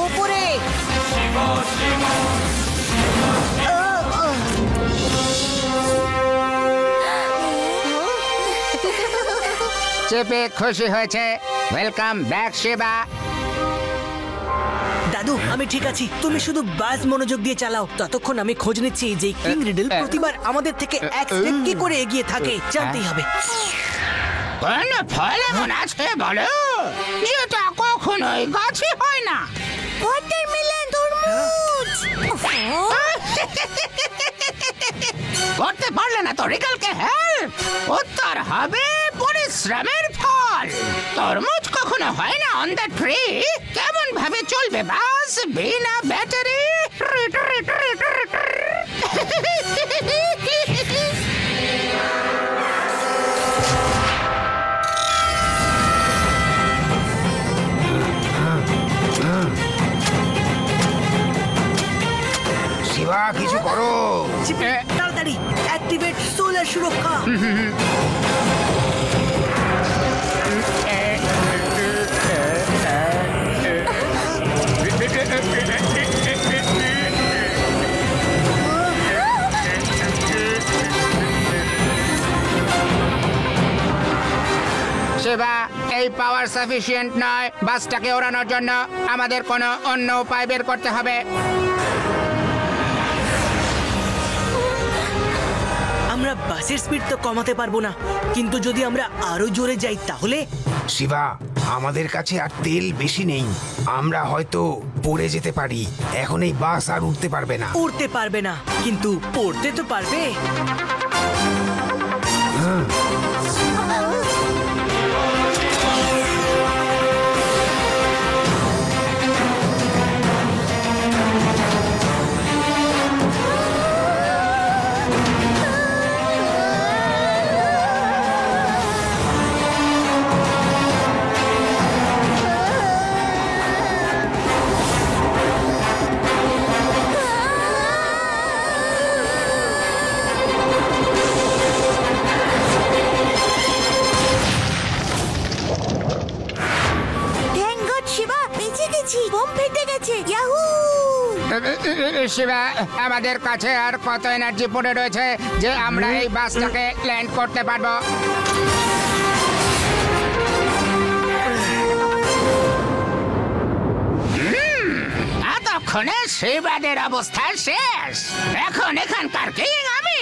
ওপরে চেপে খুশি হয়েছে। Welcome back Shiva. দাদু, আমি ঠিক আছি, তুমি শুধু বাস মনোযোগ দিয়ে চালাও। ততক্ষণ আমি খোঁজ নিচ্ছি যে কিং রিডল প্রতিবার আমাদের থেকে এক স্টেপ কি করে এগিয়ে থাকে, জানতেই হবে। কোন ফল এমন আছে বলো যেটা কখনোই গাছে হয় না? ওয়াটারমেলন, তরমুজ। করতে পারলে না তো রিকালকে হেল্প। উত্তর হবে পরিশ্রমের ফল। তরমুজ কখনো হয় না অন দ্য ট্রি। কেমন ভাবে চলবে বাস বিনা ব্যাটারি? শিবা, কিছু করো। তাড়াতাড়ি অ্যাক্টিভেট সোলার সুরক্ষা। শিবা, এই পাওয়ার সাফিসিয়েন্ট নয় বাসটাকে ওড়ানোর জন্য। আমাদের কোনো অন্য উপায় বের করতে হবে। আমরা বাসের স্পিড তো কমাতে পারবো না, কিন্তু যদি আমরা আরো জোরে যাই তাহলে? শিবা, আমাদের কাছে আর তেল বেশি নেই। আমরা হয়তো পড়ে যেতে পারি। এখন এই বাস আর উঠতে পারবে না। উড়তে পারবে না, কিন্তু পড়তে তো পারবে। শিবা, আমাদের কাছে আর কত এনার্জি পড়ে রয়েছে যে আমরা এই বাসটাকে ল্যান্ড করতে পারবো? এতক্ষণে শিবাদের অবস্থা শেষ। এখন এখানকার কিং আমি।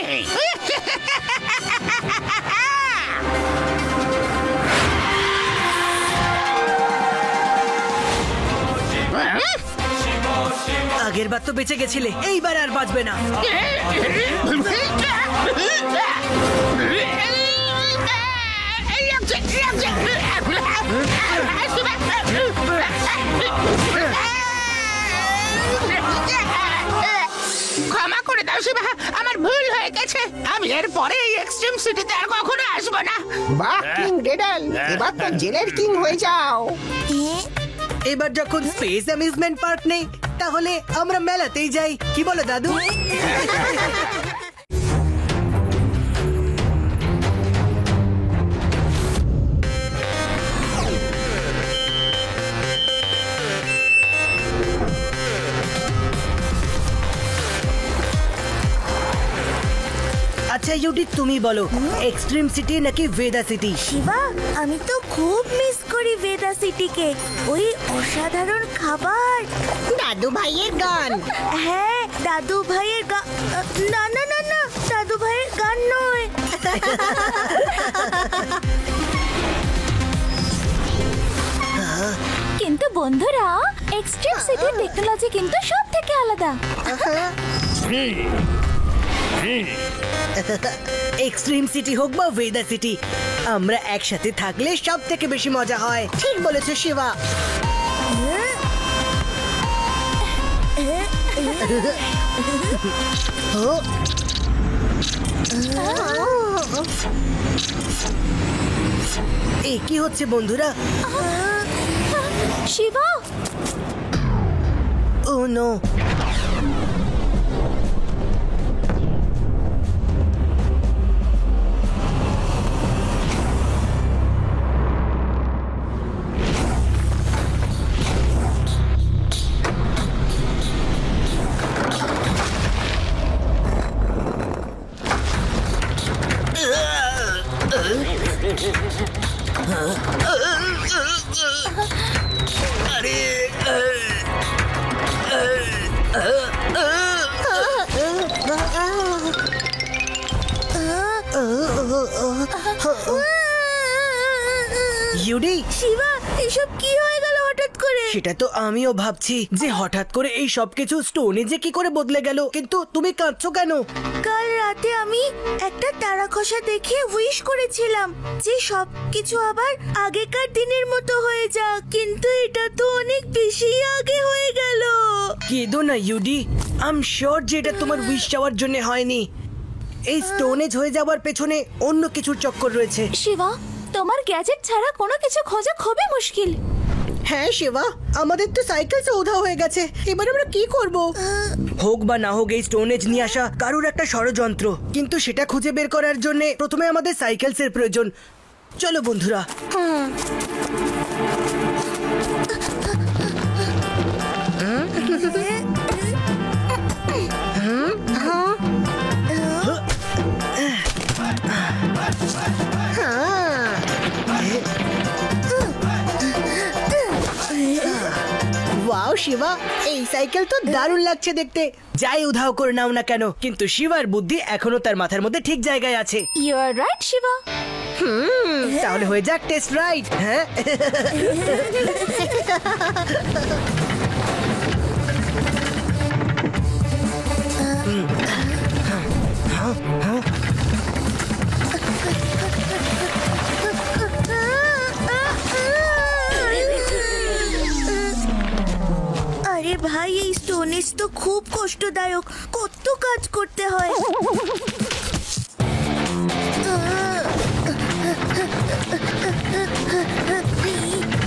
আগের বার তো বেঁচে গেছিলে, এইবার আর বাঁচবে না। ক্ষমা করে দাও শিবা, আমার ভুল হয়ে গেছে। আমি এর পরে এই এক্সট্রিম সিটিতে আর কখনো আসবো না। বাহ কিং ডেডাল, এবার তো জেলের কিং হয়ে যাও। এবার যখন স্পেস অ্যামিউজমেন্ট পার্ক নেই, তাহলে আমরা মেলাতেই যাই, কি বলো দাদু? আচ্ছা ইউডি, তুমি বলো, এক্সট্রিম সিটি নাকি ভেদা সিটি? শিবা, আমি তো খুব মিস করি ভেদা সিটিকে। ওই অসাধারণ খাবার, দাদু ভাইয়ের গান। হ্যাঁ, দাদু ভাইয়ের গান। না না না না, দাদু ভাইয়ের গান নয়। কিন্তু বন্ধুরা, এক্সট্রিম সিটির টেকনোলজি কিন্তু সব থেকে আলাদা। এক্সট্রিম সিটি হোক বা ভেদা সিটি, আমরা একসাথে থাকলে সব থেকে বেশি মজা হয়। ঠিক বলেছো শিবা। এই কি হচ্ছে বন্ধুরা? শিবা, ও নো। ইউডি, শিবা, এসব কি হয়ে গেল হঠাৎ করে? সেটা তো আমিও ভাবছি যে হঠাৎ করে এই সবকিছু স্টোনে যে কি করে বদলে গেল। কিন্তু তুমি কাঁদছো কেন? কাল রাতে আমি একটা তারা খসা দেখে উইশ করেছিলাম যে সবকিছু আবার আগেকার দিনের মতো হয়ে যাক, কিন্তু এটা তো অনেক বেশি আগে হয়ে গেল। কেঁদো না ইউডি, আই এম শিওর যে এটা তোমার উইশ চাওয়ার জন্য হয়নি। এই স্টোনেজ হয়ে যাওয়ার পেছনে অন্য কিছুর চক্কর রয়েছে। শিবা, তোমার গ্যাজেট ছাড়া কোনো কিছু খোঁজা খুবই মুশকিল। হ্যাঁ শিবা, আমাদের তো সাইকেল উধাও হয়ে গেছে, এবার আমরা কি করব? হোক বা না হোক, এই স্টোনেজ নিয়ে আসা কারুর একটা ষড়যন্ত্র, কিন্তু সেটা খুঁজে বের করার জন্য প্রথমে আমাদের সাইকেলসের প্রয়োজন। চলো বন্ধুরা। ওয়াও শিবা, এই সাইকেল তো দারুণ লাগছে দেখতে। যাই উধাও করে নাও না কেন, কিন্তু শিবার বুদ্ধি এখনো তার মাথার মধ্যে ঠিক জায়গায় আছে। You are right Shiva. তাহলে হয়ে যাক টেস্ট রাইড। হ্যাঁ, আরে ভাই, এই স্টোনেজ তো খুব কষ্টদায়ক, কত কাজ করতে হয়।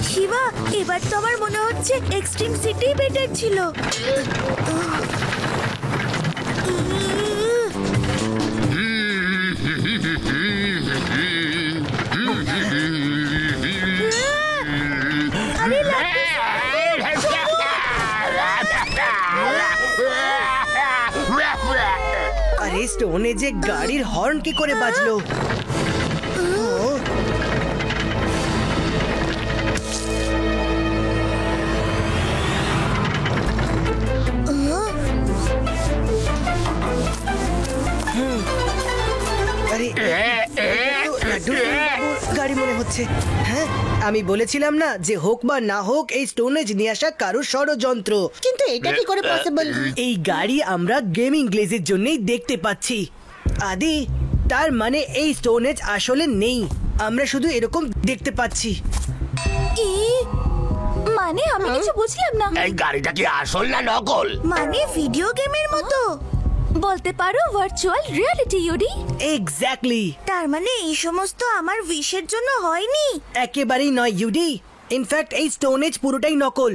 শিবা, এবার তো আমার মনে হচ্ছে এক্সট্রিম সিটি বেটার ছিল। আরে স্টোনে যে গাড়ির হর্ন কি করে বাজলো? আরে লাড্ডু গাড়ি মনে হচ্ছে। হ্যাঁ, আমি বলেছিলাম না যে হোক বা না হোক এই স্টোনেজ নিয়ে আসা কারো ষড়যন্ত্র। কিন্তু এটা কি করে পসিবল? এই গাড়ি আমরা গেমিং গ্লেজের জন্যই দেখতে পাচ্ছি। আদি, তার মানে এই স্টোনেজ আসলে নেই, আমরা শুধু এরকম দেখতে পাচ্ছি। কি মানে? আমি কিছু বুঝলাম না। এই গাড়িটা কি আসল না নকল? মানে ভিডিও গেমের মতো বলতে পারো, ভার্চুয়াল রিয়েলিটি ইউডি। এক্স্যাক্টলি। তার মানে এই সমস্ত আমার উইশের জন্য হয়নি? একেবারেই নয় ইউডি, ইনফ্যাক্ট এই স্টোনেজ পুরোটাই নকল,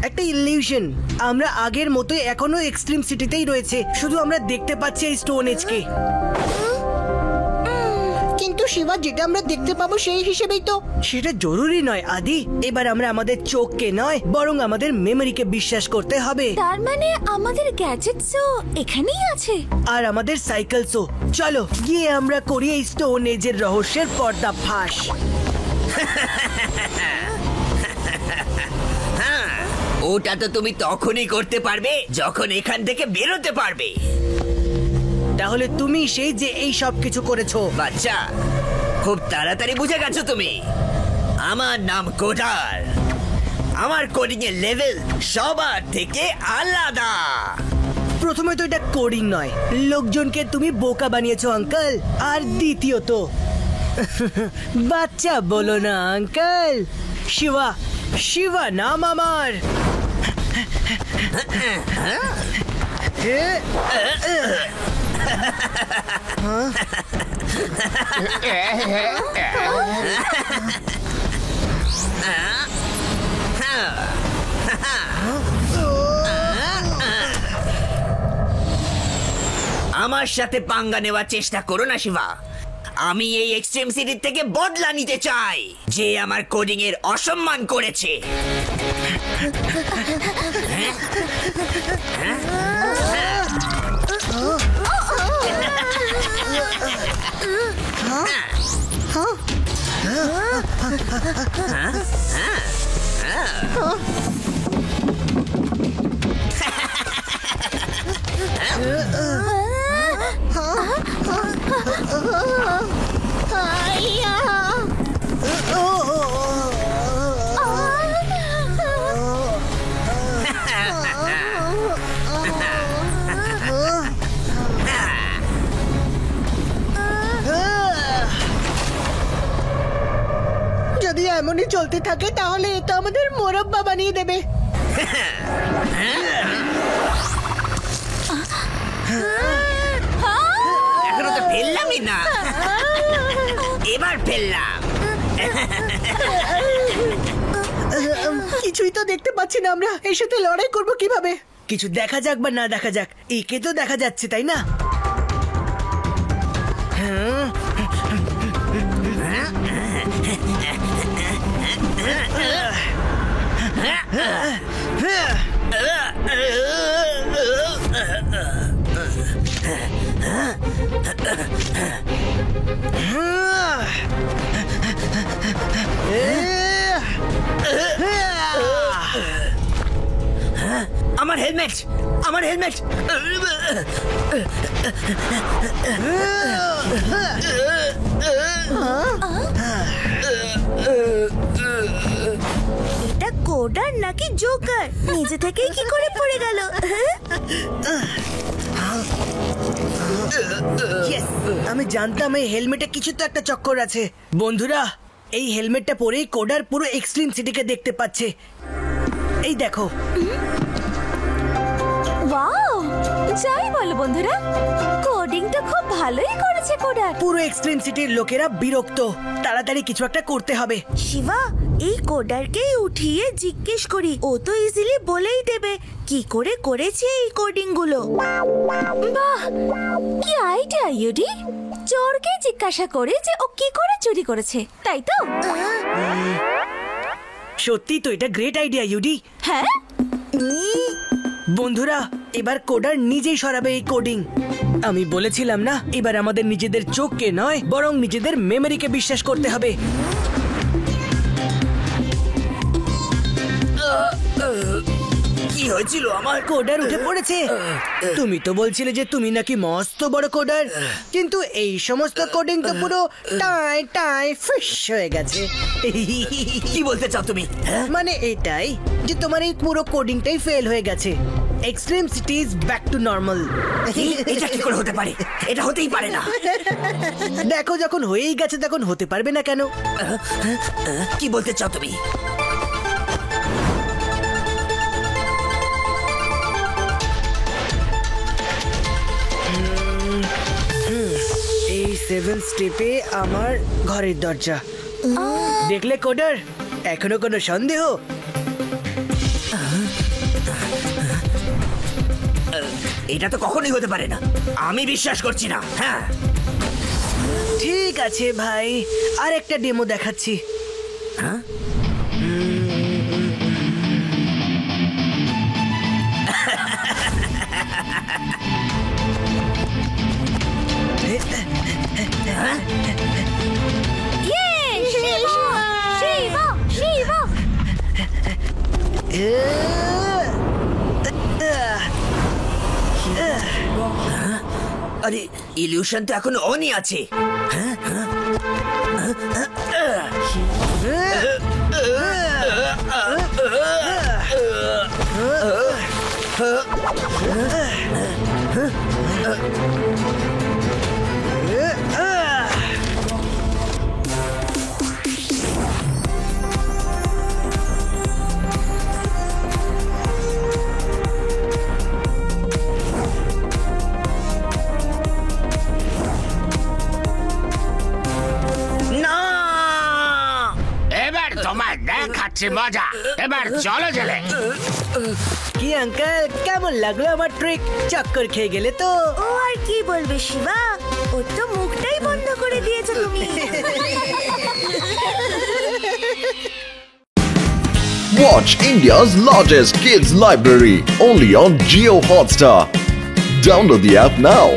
একটা ইলিউশন। আমরা আগের মতোই এখনো এক্সট্রিম সিটিতেই রয়েছে, শুধু আমরা দেখতে পাচ্ছি এই স্টোনেজকে। কিন্তু শিবা, যেটা আমরা দেখতে পাবো সেই হিসেবেই তো। সেটা জরুরি নয় আদি, এবার আমরা আমাদের চোখকে নয় বরং আমাদের মেমোরিকে বিশ্বাস করতে হবে। তার মানে আমাদের গ্যাজেটসও এখানেই আছে, আর আমাদের সাইকেলসও। চলো গিয়ে আমরা করি এই স্টোন এজের রহস্যের পর্দা ফাঁস। ওটা তো তুমি তখনই করতে পারবে যখন এখান থেকে বেরোতে পারবে। তাহলে তুমি সেই যে এই সব কিছু করেছো। বাচ্চা, খুব তাড়াতাড়ি বুঝে গেছো তুমি। আমার নাম কোডার, আমার কোডিং এর লেভেল সবার থেকে আলাদা। প্রথমে তো এটা কোডিং নয়, লোকজনকে তুমি বোকা বানিয়েছো আঙ্কেল। আর দ্বিতীয়ত বাচ্চা বলো না আঙ্কেল, শিবা, শিবা নাম আমার। আমার সাথে পাঙ্গা নেওয়ার চেষ্টা করো না শিবা। আমি এই এক্সট্রিম সিটির থেকে বদলা নিতে চাই, যে আমার কোডিং এর অসম্মান করেছে। যদি এমনই চলতে থাকে তাহলে এটা আমাদের মোরব্বা বানিয়ে দেবে। এখনো তো ফেললামই না, এবার ফেললাম। কিছুই তো দেখতে পাচ্ছি না আমরা, এর সাথে লড়াই করব কিভাবে? কিছু দেখা যাক বা না দেখা যাক, একে তো দেখা যাচ্ছে তাই না? আমার হেলমেট, আমার হেলমেট। এটা কোডার নাকি জোকার? নিজে থেকেই কি করে পড়ে গেল? আমি জানতাম এই হেলমেটে কিছু তো একটা চক্কর আছে। বন্ধুরা, এই হেলমেটটা পরেই কোডার পুরো এক্সট্রিম সিটিকে দেখতে পাচ্ছে। এই দেখো। ওয়াও, যাই বলো বন্ধুরা, কোডিংটা খুব ভালোই করেছে কোডার। পুরো এক্সট্রিম সিটির লোকেরা বিরক্ত, তাড়াতাড়ি কিছু একটা করতে হবে। শিবা, এই কোডারকে উঠিয়ে জিজ্ঞেস করি, ও তো ইজিলি বলেই দেবে কি করে করেছে এই কোডিং গুলো। বাহ, কি আইডিয়া ইউডি! চোরকে জিজ্ঞাসা করে যে ও কি করে চুরি করেছে, তাই তো? সত্যি তো এটা গ্রেট আইডিয়া ইউডি। হ্যাঁ বন্ধুরা, এবার কোডার নিজেই সরাবে এই কোডিং। আমি বলেছিলাম না, এবার আমাদের নিজেদের চোখকে নয় বরং নিজেদের মেমোরিকে বিশ্বাস করতে হবে। কি কি হয়েছিল আমার? কোডার উঠে পড়েছে। তুমি তো বলছিলে যে তুমি নাকি মস্ত বড় কোডার, কিন্তু এই সমস্ত কোডিং তো পুরো টাই টাই ফিশ হয়ে গেছে। কি বলতে চাও তুমি? মানে এটাই যে তোমার এই পুরো কোডিংটাই ফেল হয়ে গেছে। Extreme city is back to normal. এটা কি করে হতে পারে? এটা হতেই পারে না। দেখো, যখন হয়েই গেছে তখন হতে পারবে না কেন? কি বলতে চাও তুমি? এই 7 স্টেপে আমার ঘরের দরজা। দেখলে কোডার, এখনো কোনো সন্দেহ? এটা তো কখনোই হতে পারে না, আমি বিশ্বাস করছি না। হ্যাঁ ঠিক আছে ভাই, আর একটা ডেমো দেখাচ্ছি। হ্যাঁ আরে ইলিউশন তো এখনো অনই আছে। এবার তোমার দেখাচ্ছি মজা। এবার চলো জেলে। কি আঙ্কেল, কেমন লাগলো আমার ট্রিক? চক্কর খেয়ে গেলে তো? ও আর কি বলবে শিবা, ও তো মুখটাই বন্ধ করে দিয়েছো তুমি। Watch India's largest kids library only on Jio Hotstar. Download the app now.